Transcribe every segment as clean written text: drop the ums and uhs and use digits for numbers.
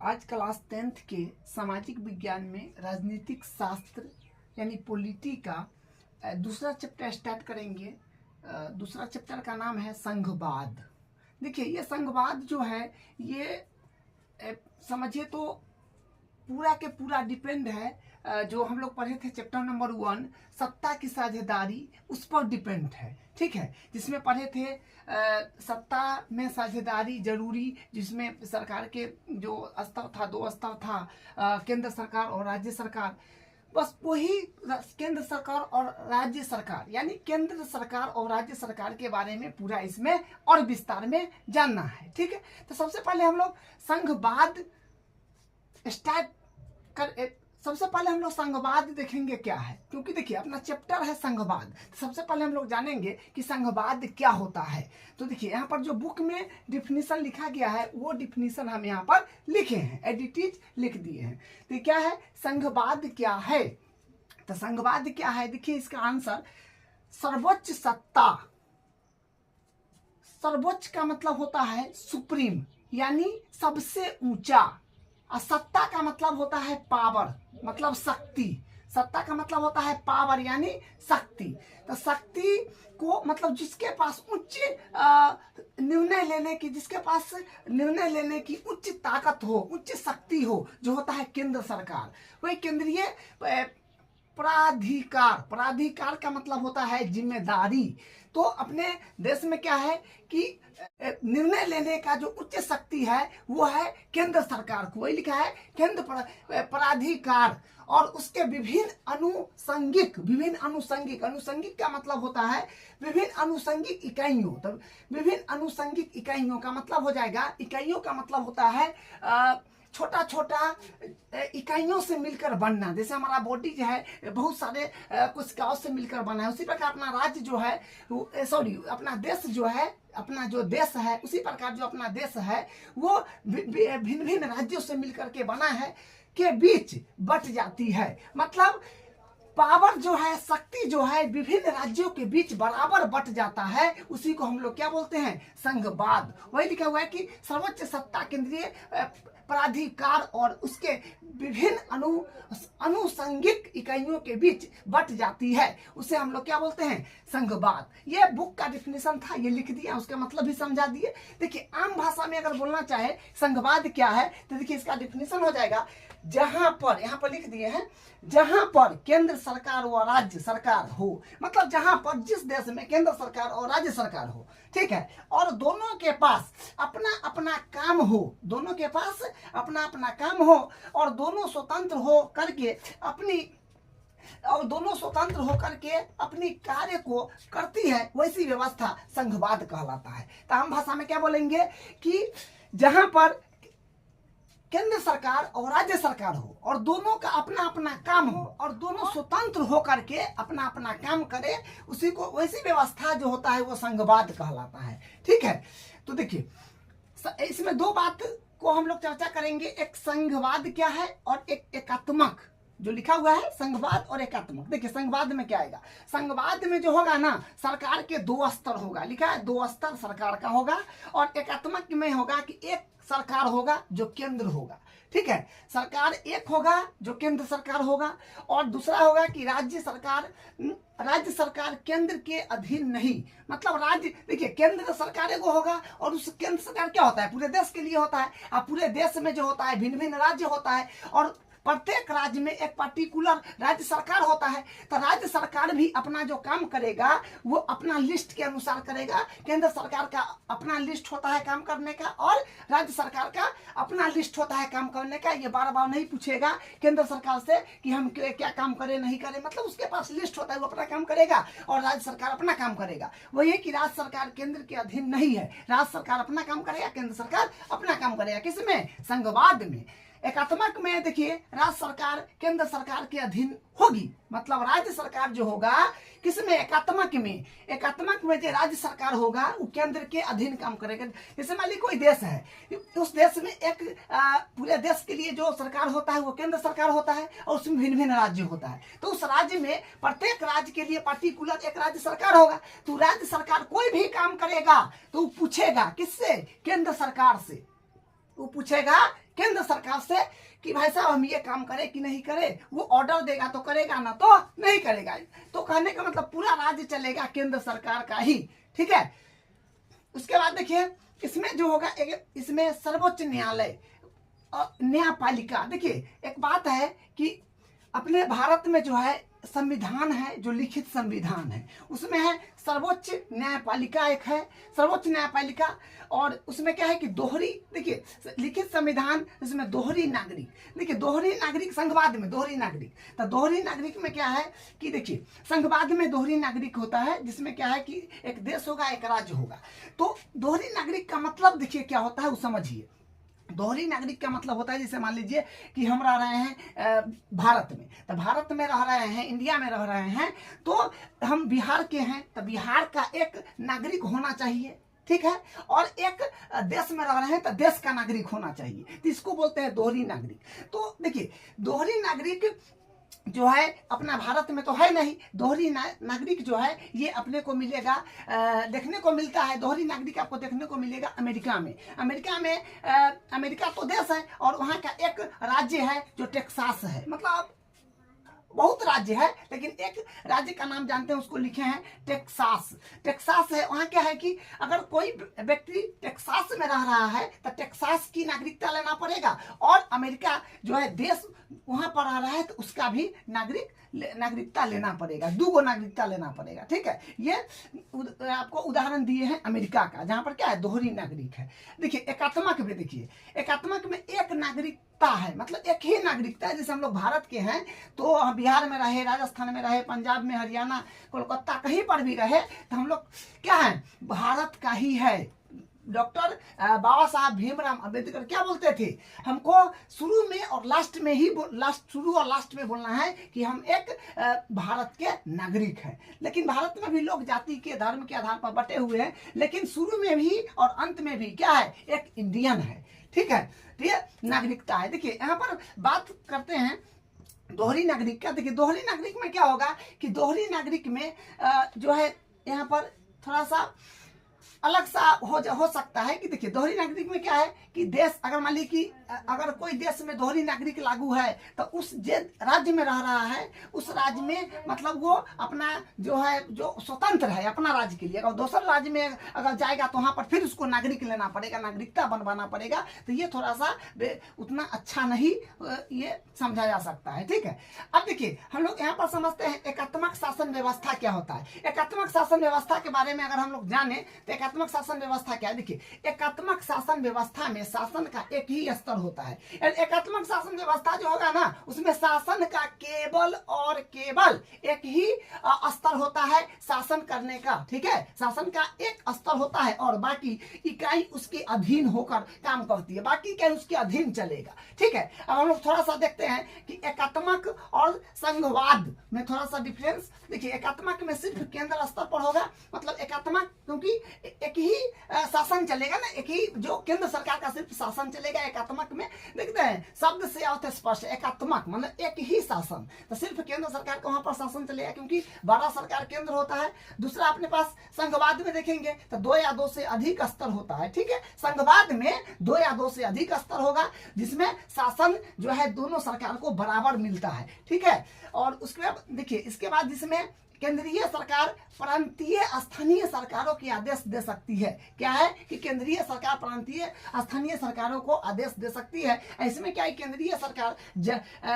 आज class 10th के सामाजिक विज्ञान में राजनीतिक शास्त्र यानी पॉलिटी का दूसरा चैप्टर स्टार्ट करेंगे। दूसरा चैप्टर का नाम है संघवाद। देखिए, ये संघवाद जो है ये समझिए तो पूरा के पूरा डिपेंड है जो हम लोग पढ़े थे चैप्टर नंबर 1 सत्ता की साझेदारी, उस पर डिपेंड है। ठीक है, जिसमें पढ़े थे सत्ता में साझेदारी जरूरी, जिसमें सरकार के जो स्तर था, 2 स्तर था, केंद्र सरकार और राज्य सरकार। बस वही केंद्र सरकार और राज्य सरकार यानी केंद्र सरकार और राज्य सरकार के बारे में पूरा इसमें और विस्तार में जानना है। ठीक है, तो सबसे पहले हम लोग संघवाद स्टार्ट कर। सबसे पहले हम लोग संघवाद देखेंगे क्या है, क्योंकि देखिए अपना चैप्टर है संघवाद। सबसे पहले हम लोग जानेंगे कि संघवाद क्या होता है। तो देखिए यहाँ पर जो बुक में डिफिनीशन लिखा गया है वो डिफिनीशन हम यहाँ पर लिखे हैं, एडिटेड लिख दिए हैं। तो क्या है संघवाद, क्या है? तो संघवाद क्या है, देखिए इसका आंसर सर्वोच्च सत्ता। सर्वोच्च का मतलब होता है सुप्रीम यानी सबसे ऊंचा, और सत्ता का मतलब होता है पावर मतलब शक्ति। सत्ता का मतलब होता है पावर यानी शक्ति। तो शक्ति को मतलब जिसके पास उच्च निर्णय लेने की, जिसके पास निर्णय लेने की उच्च ताकत हो, उच्च शक्ति हो, जो होता है केंद्र सरकार, वही केंद्रीय प्राधिकार। प्राधिकार का मतलब होता है जिम्मेदारी। तो अपने देश में क्या है कि निर्णय लेने का जो उच्च शक्ति है वो है केंद्र सरकार को, वही लिखा है केंद्र प्राधिकार। और उसके विभिन्न अनुषंगिक का मतलब होता है विभिन्न अनुषंगिक इकाइयों। तो विभिन्न अनुषंगिक इकाइयों का मतलब हो जाएगा, इकाइयों का मतलब होता है छोटा छोटा इकाइयों से मिलकर बनना। जैसे हमारा बॉडी जो है बहुत सारे कोशिकाओं से मिलकर बना है, उसी प्रकार अपना राज्य जो है अपना देश जो है, अपना जो देश है, उसी प्रकार जो अपना देश है वो भिन्न भिन्न राज्यों से मिलकर के बना है, के बीच बट जाती है। मतलब पावर जो है, शक्ति जो है विभिन्न राज्यों के बीच बराबर बट जाता है, उसी को हम लोग क्या बोलते हैं संघवाद। वही लिखा हुआ है कि सर्वोच्च सत्ता केंद्रीय प्राधिकार और उसके विभिन्न अनुषंगिक इकाइयों के बीच बट जाती है, उसे हम लोग क्या बोलते हैं संघवाद। ये बुक का डिफिनेशन था, ये लिख दिया, उसका मतलब भी समझा दिए। देखिए आम भाषा में अगर बोलना चाहे संघवाद क्या है तो देखिए इसका डिफिनेशन हो जाएगा, जहां पर, यहाँ पर लिख दिए हैं, जहां पर केंद्र सरकार व राज्य सरकार हो, मतलब जहां पर जिस देश में केंद्र सरकार और राज्य सरकार हो, ठीक है, और दोनों के पास अपना अपना काम हो, दोनों के पास अपना अपना काम हो, और दोनों स्वतंत्र हो करके अपनी कार्य को करती है, वैसी व्यवस्था संघवाद कहलाता है। तो आम भाषा में क्या बोलेंगे कि जहां पर केंद्र सरकार और राज्य सरकार हो और दोनों का अपना अपना काम हो और दोनों स्वतंत्र होकर के अपना अपना काम करे, उसी को वैसी व्यवस्था जो होता है वो संघवाद कहलाता है। ठीक है, तो देखिए इसमें 2 बात को हम लोग चर्चा करेंगे, एक संघवाद क्या है और एक एकात्मक। जो लिखा हुआ है संघवाद और एकात्मक। देखिए संघवाद में क्या आएगा, संघवाद में जो होगा ना सरकार के 2 स्तर होगा, लिखा है 2 स्तर सरकार का होगा, और एकात्मक में होगा कि एक सरकार होगा जो केंद्र होगा। ठीक है, सरकार एक होगा जो केंद्र सरकार होगा, और दूसरा होगा कि राज्य सरकार केंद्र के अधीन नहीं। मतलब राज्य, देखिए केंद्र सरकार एगो होगा और उस केंद्र सरकार क्या होता है पूरे देश के लिए होता है, और पूरे देश में जो होता है भिन्न भिन्न राज्य होता है, और प्रत्येक राज्य में एक पर्टिकुलर राज्य सरकार होता है। तो राज्य सरकार भी अपना जो काम करेगा वो अपना लिस्ट के अनुसार करेगा। केंद्र सरकार का अपना लिस्ट होता है काम करने का, और राज्य सरकार का अपना लिस्ट होता है काम करने का। ये बार बार नहीं पूछेगा केंद्र सरकार से कि हम क्या काम करें नहीं करें, मतलब उसके पास लिस्ट होता है, वो अपना काम करेगा और राज्य सरकार अपना काम करेगा। वही है कि राज्य सरकार केंद्र के अधीन नहीं है, राज्य सरकार अपना काम करेगा, केंद्र सरकार अपना काम करेगा। किसमें? संघवाद में। एकात्मक में देखिए राज्य सरकार केंद्र सरकार के अधीन होगी, मतलब राज्य सरकार जो होगा किसमें? एकात्मक में जो राज्य सरकार होगा वो केंद्र के अधीन काम करेगा। जैसे मान ली कोई देश है, उस देश में एक पूरे देश के लिए जो सरकार होता है वो केंद्र सरकार होता है, और उसमें भिन्न भिन्न राज्य होता है। तो उस राज्य में प्रत्येक राज्य के लिए पर्टिकुलर एक राज्य सरकार होगा। तो राज्य सरकार कोई भी काम करेगा तो वो पूछेगा किससे? केंद्र सरकार से। वो पूछेगा केंद्र सरकार से कि भाई साहब हम ये काम करें कि नहीं करें। वो ऑर्डर देगा तो करेगा, ना तो नहीं करेगा। तो कहने का मतलब पूरा राज्य चलेगा केंद्र सरकार का ही, ठीक है। उसके बाद देखिए इसमें जो होगा, इसमें सर्वोच्च न्यायालय और न्यायपालिका। देखिए एक बात है कि अपने भारत में जो है संविधान है, जो लिखित संविधान है, उसमें है सर्वोच्च न्यायपालिका एक है, सर्वोच्च न्यायपालिका। और उसमें क्या है कि दोहरी, देखिए लिखित संविधान, इसमें दोहरी नागरिक। देखिए दोहरी नागरिक संघवाद में दोहरी नागरिक, तो दोहरी नागरिक में क्या है कि देखिए संघवाद में दोहरी नागरिक होता है, जिसमें क्या है कि एक देश होगा एक राज्य होगा। तो दोहरी नागरिक का मतलब देखिए क्या होता है वो समझिए। दोहरी नागरिक का मतलब होता है, जैसे मान लीजिए कि हम रह रहे हैं भारत में, तो भारत में रह रहे हैं, इंडिया में रह रहे हैं, तो हम बिहार के हैं, तो बिहार का एक नागरिक होना चाहिए, ठीक है। और एक देश में रह रहे हैं तो देश का नागरिक होना चाहिए, तो इसको बोलते हैं दोहरी नागरिक। तो देखिए दोहरी नागरिक जो है अपना भारत में तो है नहीं। दोहरी नागरिक जो है ये अपने को मिलेगा, देखने को मिलता है। दोहरी नागरिक आपको देखने को मिलेगा अमेरिका में। अमेरिका तो देश है, और वहाँ का एक राज्य है जो टेक्सास है। मतलब बहुत राज्य है, लेकिन एक राज्य का नाम जानते हैं, उसको लिखे हैं टेक्सास। टेक्सास है, वहाँ क्या है कि अगर कोई व्यक्ति टेक्सास में रह रहा है तो टेक्सास की नागरिकता लेना पड़ेगा। और अमेरिका जो है देश वहाँ पर रह रहा है तो उसका भी नागरिकता लेना पड़ेगा, 2 नागरिकता लेना पड़ेगा, ठीक है। ये आपको उदाहरण दिए हैं अमेरिका का, जहाँ पर क्या है दोहरी नागरिक है। देखिए एकात्मक में, देखिए एकात्मक में एक नागरिकता है, मतलब एक ही नागरिकता है। जैसे हम लोग भारत के हैं तो हम बिहार में रहे, राजस्थान में रहे, पंजाब में, हरियाणा, कोलकाता, कहीं पर भी रहे तो हम लोग क्या है भारत का ही है। डॉक्टर बाबा साहब भीमराव अंबेडकर क्या बोलते थे, हमको शुरू में और लास्ट में ही शुरू और लास्ट में बोलना है कि हम एक भारत के नागरिक हैं। लेकिन भारत में भी लोग जाति के धर्म के आधार पर बटे हुए हैं, लेकिन शुरू में भी और अंत में भी क्या है एक इंडियन है, ठीक है। तो ये नागरिकता है। देखिए यहाँ पर बात करते हैं दोहरी नागरिक का। देखिए दोहरी नागरिक में क्या होगा कि दोहरी नागरिक में जो है यहाँ पर थोड़ा सा अलग सा हो सकता है कि देखिए दोहरी नागरिक में क्या है कि देश, अगर मान लीजिए कि अगर कोई देश में दोहरी नागरिक लागू है तो उस राज्य में रह रहा है, उस राज्य में मतलब वो अपना जो है जो स्वतंत्र है अपना राज्य के लिए, अगर दूसरे राज्य में अगर जाएगा तो वहाँ पर फिर उसको नागरिक लेना पड़ेगा, नागरिकता बनवाना पड़ेगा। तो ये थोड़ा सा उतना अच्छा नहीं ये समझा जा सकता है, ठीक है। अब देखिए हम लोग यहाँ पर समझते हैं एकात्मक शासन व्यवस्था क्या होता है। एकात्मक शासन व्यवस्था के बारे में अगर हम लोग जाने तो एकात्मक शासन व्यवस्था क्या है। देखिए एकात्मक शासन व्यवस्था में शासन का एक ही स्तर होता है। एकात्मक शासन व्यवस्था जो होगा ना, उसमें शासन का केवल और केवल एक ही स्तर होता है शासन करने का, ठीक है। शासन का एक स्तर होता है और बाकी इकाई उसके अधीन होकर काम करती है, बाकी इकाई उसके अधीन चलेगा, ठीक है। अब हम लोग थोड़ा सा देखते हैं कि एकात्मक और संघवाद में थोड़ा सा डिफरेंस। देखिए एकात्मक में सिर्फ केंद्र स्तर पर होगा, मतलब एकात्मक क्योंकि एक ही शासन चलेगा ना, एक ही जो केंद्र सरकार का सिर्फ शासन चलेगा। एकात्मक में देखते हैं शब्द से आवत स्पष्ट, एकात्मक मतलब एक ही शासन, तो सिर्फ केंद्र सरकार का वहां पर शासन चलेगा क्योंकि बड़ा सरकार केंद्र होता है। दूसरा अपने पास संघवाद में देखेंगे तो 2 या 2 से अधिक स्तर होता है, ठीक है। संघवाद में 2 या 2 से अधिक स्तर होगा जिसमें शासन जो है दोनों सरकार को बराबर मिलता है, ठीक है। और उसके बाद देखिए इसके बाद जिसमें केंद्रीय सरकार प्रांतीय स्थानीय सरकारों की आदेश दे सकती है। क्या है कि केंद्रीय सरकार प्रांतीय स्थानीय सरकारों को आदेश दे सकती है। इसमें क्या है केंद्रीय सरकार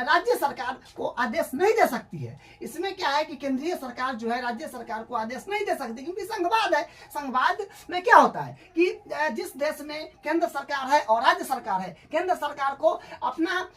राज्य सरकार को आदेश नहीं दे सकती है। इसमें क्या है कि केंद्रीय सरकार जो है राज्य सरकार को आदेश नहीं दे सकती क्योंकि संघवाद है। संघवाद में क्या होता है कि जिस देश में केंद्र सरकार है और राज्य सरकार है, केंद्र सरकार को अपना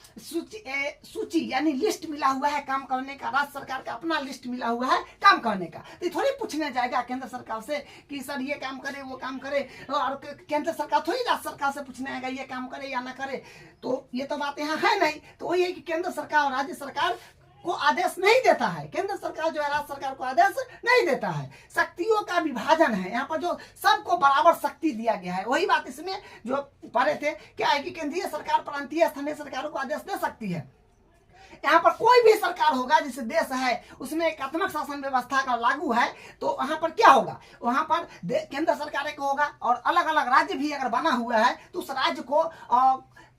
सूची यानी लिस्ट मिला हुआ है काम करने का, राज्य सरकार का अपना लिस्ट मिला हुआ है काम करने का। तो थोड़ी पूछने जाएगा केंद्र सरकार से कि सर ये काम करे वो काम करे, और केंद्र सरकार थोड़ी राज्य सरकार से पूछने आएगा ये काम करे या ना करे। तो ये तो बात यहाँ है नहीं। तो वही है कि केंद्र सरकार और राज्य सरकार को आदेश नहीं देता है, केंद्र सरकार जो है राज्य सरकार को आदेश नहीं देता है। शक्तियों का विभाजन है यहाँ पर, जो सबको बराबर शक्ति दिया गया है। वही बात इसमें जो पढ़े थे क्या है कि केंद्रीय सरकार प्रांतीय स्थानीय सरकारों को आदेश दे सकती है। यहाँ पर कोई भी सरकार होगा, जिस देश है उसमें एकात्मक शासन व्यवस्था का लागू है, तो वहां पर क्या होगा, वहां पर केंद्र सरकार एक होगा और अलग अलग राज्य भी अगर बना हुआ है तो उस राज्य को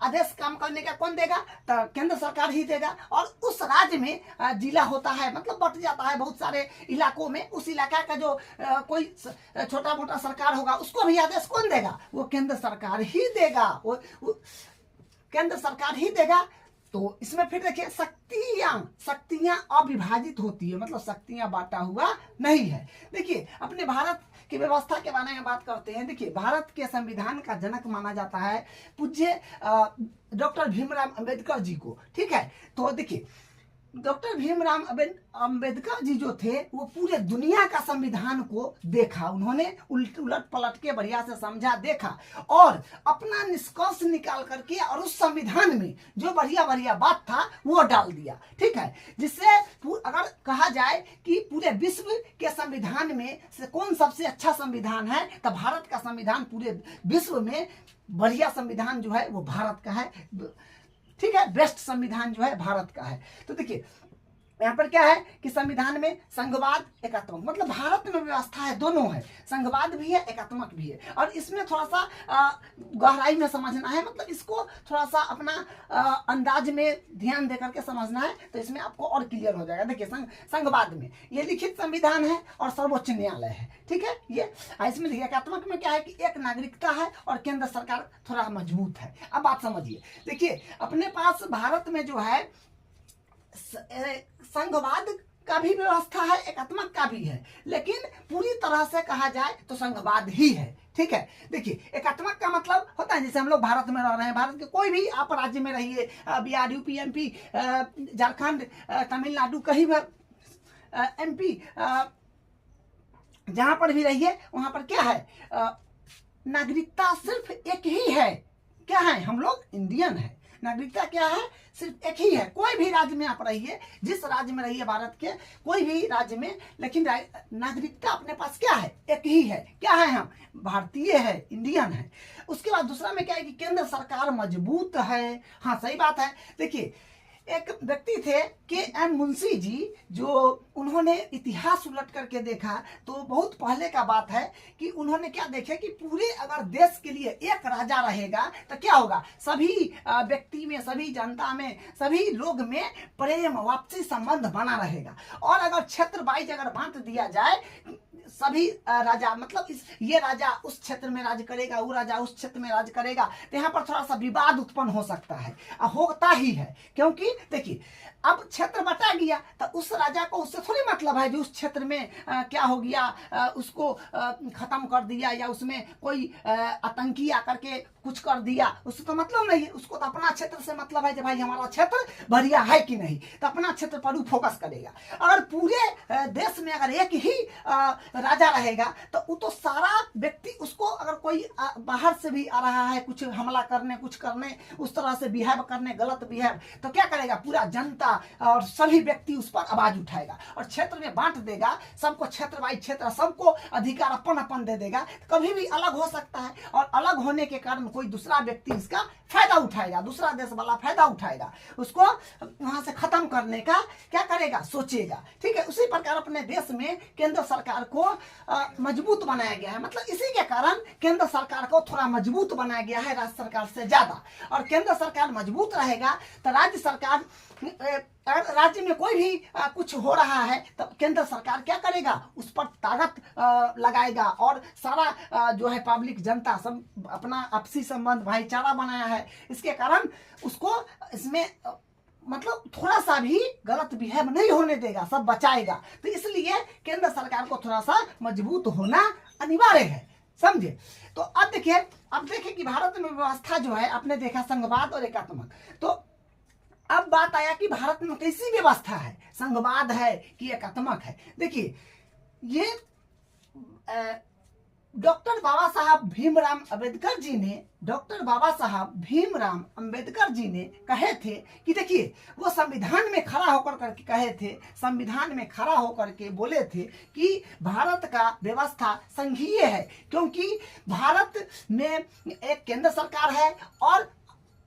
आदेश काम करने का कौन देगा, तो केंद्र सरकार ही देगा। और उस राज्य में जिला होता है, मतलब बट जाता है बहुत सारे इलाकों में, उस इलाका का जो कोई छोटा मोटा सरकार होगा उसको भी आदेश कौन देगा, वो केंद्र सरकार ही देगा, वो केंद्र सरकार ही देगा। तो इसमें फिर देखिए शक्तियां अविभाजित होती है, मतलब शक्तियां बांटा हुआ नहीं है। देखिए अपने भारत की व्यवस्था के बारे में बात करते हैं। देखिए भारत के संविधान का जनक माना जाता है पूज्य डॉक्टर भीमराव अंबेडकर जी को, ठीक है। तो देखिए डॉक्टर भीमराव अंबेडकर जी जो थे वो पूरे दुनिया का संविधान को देखा, उन्होंने उलट पलट के बढ़िया से समझा, देखा और अपना निष्कर्ष निकाल करके और उस संविधान में जो बढ़िया बढ़िया बात था वो डाल दिया, ठीक है। जिससे अगर कहा जाए कि पूरे विश्व के संविधान में से कौन सबसे अच्छा संविधान है, तो भारत का संविधान पूरे विश्व में बढ़िया संविधान जो है वो भारत का है, ठीक है। बेस्ट संविधान जो है भारत का है। तो देखिए यहाँ पर क्या है कि संविधान में संघवाद एकात्मक, मतलब भारत में व्यवस्था है, दोनों है, संघवाद भी है एकात्मक भी है। और इसमें थोड़ा सा गहराई में समझना है, मतलब इसको थोड़ा सा अपना अंदाज में ध्यान दे करके समझना है, तो इसमें आपको और क्लियर हो जाएगा। देखिए संघवाद में ये लिखित संविधान है और सर्वोच्च न्यायालय है, ठीक है। ये इसमें देखिए एकात्मक में क्या है कि एक नागरिकता है और केंद्र सरकार थोड़ा मजबूत है। अब बात समझिए, देखिए अपने पास भारत में जो है संघवाद का भी व्यवस्था है, एकात्मक का भी है, लेकिन पूरी तरह से कहा जाए तो संघवाद ही है, ठीक है। देखिए एकात्मक का मतलब होता है जैसे हम लोग भारत में रह रहे हैं, भारत के कोई भी आप राज्य में रहिए, बिहार, यूपी, एमपी, झारखंड, तमिलनाडु, कहीं भी एमपी, जहां पर भी रहिए वहां पर क्या है, नागरिकता सिर्फ एक ही है। क्या है, हम लोग इंडियन है, नागरिकता क्या है, सिर्फ एक ही है। कोई भी राज्य में आप रहिए, जिस राज्य में रहिए भारत के कोई भी राज्य में, लेकिन नागरिकता अपने पास क्या है, एक ही है। क्या है, हम भारतीय है, इंडियन है। उसके बाद दूसरा में क्या है कि केंद्र सरकार मजबूत है। हाँ सही बात है। देखिए एक व्यक्ति थे के.एम. मुंशी जी, जो उन्होंने इतिहास उलट करके देखा, तो बहुत पहले का बात है कि उन्होंने क्या देखे कि पूरे अगर देश के लिए एक राजा रहेगा तो क्या होगा, सभी व्यक्ति में, सभी जनता में, सभी लोग में प्रेम वापसी संबंध बना रहेगा। और अगर क्षेत्र वाइज अगर बांट दिया जाए, सभी राजा, मतलब ये राजा उस क्षेत्र में राज करेगा, वो राजा उस क्षेत्र में राज करेगा, तो यहाँ पर थोड़ा सा विवाद उत्पन्न हो सकता है, होता ही है। क्योंकि देखिए अब क्षेत्र बटा गया तो उस राजा को उससे थोड़ी मतलब है जो उस क्षेत्र में क्या हो गया, उसको खत्म कर दिया या उसमें कोई आतंकी आकर के कुछ कर दिया, उससे तो मतलब नहीं है। उसको तो अपना क्षेत्र से मतलब है कि भाई हमारा क्षेत्र बढ़िया है कि नहीं, तो अपना क्षेत्र पर वो फोकस करेगा। अगर पूरे देश में अगर एक ही राजा रहेगा तो वो तो सारा व्यक्ति उसको, अगर कोई बाहर से भी आ रहा है कुछ हमला करने, कुछ करने, उस तरह से बिहेव करने, गलत बिहेव, तो क्या करेगा, पूरा जनता और सभी व्यक्ति उस पर आवाज उठाएगा। और क्षेत्र में बांट देगा, सबको क्षेत्र वाइज क्षेत्र, सबको अधिकार अपन अपन दे देगा, कभी भी अलग हो सकता है। और अलग होने के कारण कोई दूसरा व्यक्ति इसका फायदा उठाएगा, दूसरा देश वाला फायदा उठाएगा, उसको वहां से खत्म करने का क्या करेगा, सोचेगा, ठीक है। उसी प्रकार अपने देश में केंद्र सरकार को मजबूत बनाया गया है, मतलब इसी के कारण केंद्र सरकार को थोड़ा मजबूत बनाया गया है राज्य सरकार से ज्यादा। और केंद्र सरकार मजबूत रहेगा तो राज्य सरकार, अगर राज्य में कोई भी कुछ हो रहा है तो केंद्र सरकार क्या करेगा, उस पर ताकत लगाएगा। और सारा जो है पब्लिक जनता सब अपना आपसी संबंध भाईचारा बनाया है, इसके कारण उसको इसमें मतलब थोड़ा सा भी गलत बिहेव नहीं होने देगा, सब बचाएगा। तो इसलिए केंद्र सरकार को थोड़ा सा मजबूत होना अनिवार्य है, समझे। तो अब देखिए कि भारत में व्यवस्था जो है, आपने देखा संघवाद और एकात्मक। तो अब बात आया कि भारत में कैसी व्यवस्था है, संघवाद है कि एकात्मक है। देखिए ये डॉक्टर बाबा साहब भीमराव अंबेडकर जी ने कहे थे कि देखिए वो संविधान में खड़ा होकर करके कहे थे, संविधान में खड़ा होकर के बोले थे कि भारत का व्यवस्था संघीय है, क्योंकि भारत में एक केंद्र सरकार है और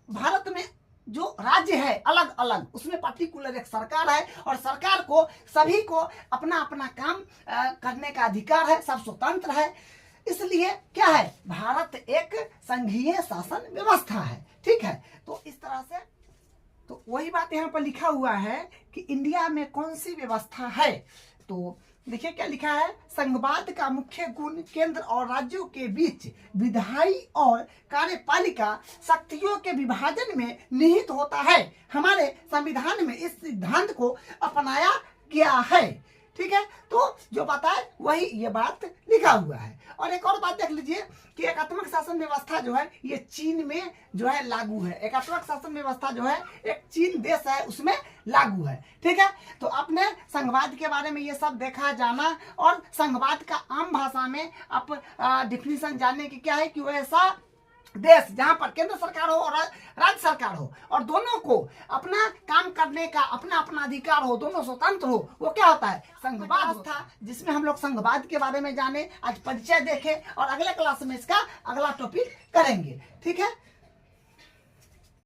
भारत में जो राज्य है अलग अलग, उसमें पर्टिकुलर एक सरकार है और सरकार को सभी को अपना अपना काम करने का अधिकार है, सब स्वतंत्र है। इसलिए क्या है, भारत एक संघीय शासन व्यवस्था है। ठीक है, तो इस तरह से तो वही बात यहाँ पर लिखा हुआ है कि इंडिया में कौन सी व्यवस्था है। तो देखिए क्या लिखा है, संघवाद का मुख्य गुण केंद्र और राज्यों के बीच विधायी और कार्यपालिका शक्तियों के विभाजन में निहित होता है। हमारे संविधान में इस सिद्धांत को अपनाया गया है। ठीक है, तो जो बताए वही ये बात लिखा हुआ है। और एक और बात देख लीजिए कि एकात्मक शासन व्यवस्था जो है ये चीन में जो है लागू है। एकात्मक शासन व्यवस्था जो है एक चीन देश है उसमें लागू है। ठीक है, तो आपने संघवाद के बारे में ये सब देखा जाना, और संघवाद का आम भाषा में आप डिफिनीशन जानने की क्या है कि वैसा देश जहां पर केंद्र सरकार हो और राज्य सरकार हो और दोनों को अपना काम करने का अपना अपना अधिकार हो, दोनों स्वतंत्र हो, वो क्या होता है, संघवाद व्यवस्था, जिसमें हम लोग संघवाद के बारे में जाने, आज परिचय देखें और अगले क्लास में इसका अगला टॉपिक करेंगे। ठीक है।